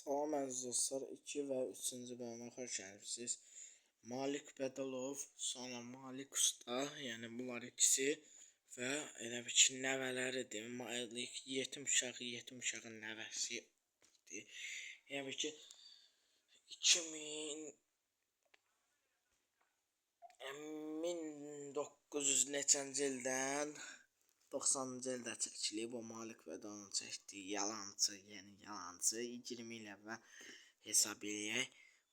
Salam əziz dostlar, 2 və 3-cü bölümə xoş gəlmisiniz. Malik Bedalov, sonra Malik Usta, yəni bunlar ikisi və elə bir ki nəvələridir. Malik yetim uşağın nəvəsidir. Elə bir ki 1900 neçənci ildən 90-cı ildə çəkilib o Malik Bedalovun çəkdiyi yalancı, yəni yalancı 20 il əvvəl hesab eləyək.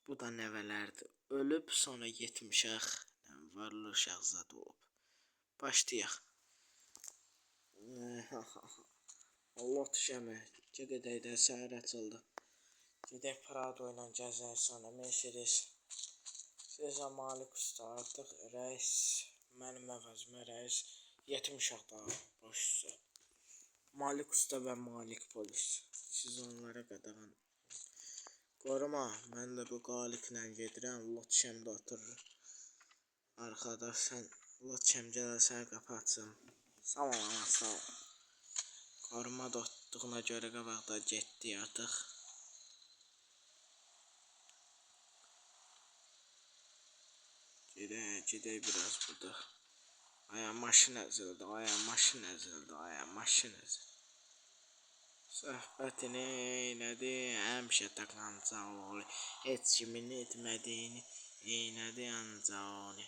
Bu da nəvələrdir. Ölüb, sonra yetim uşaq, varlı uşaq zad olub. Başlayaq. Allah düşəmə. Gedək də səhər açıldı. Gedək Prado ilə gəzək, sonra Mercedes. Sizə Malik Usta artıq rəis, mənim əvəzimə rəis. Yetim uşaq da başçısı. Malik Usta və Malik polis. Siz onlara qadağan qoruma. Mən də bu qaliklə gedirəm. Lot şəmdə oturur. Arkadaş sən lot şəm gələrsən qapı açım. Sağ ol ana, sağ ol. Qoruma da otduğuna görə qabaqda getdi artıq. Gedək biraz burada. Maşın əzildi, maşın əzildi. Söhbətini eylədi, həmişə takanca ol. Heç kimin etmədiyini eylədi ancaq onu.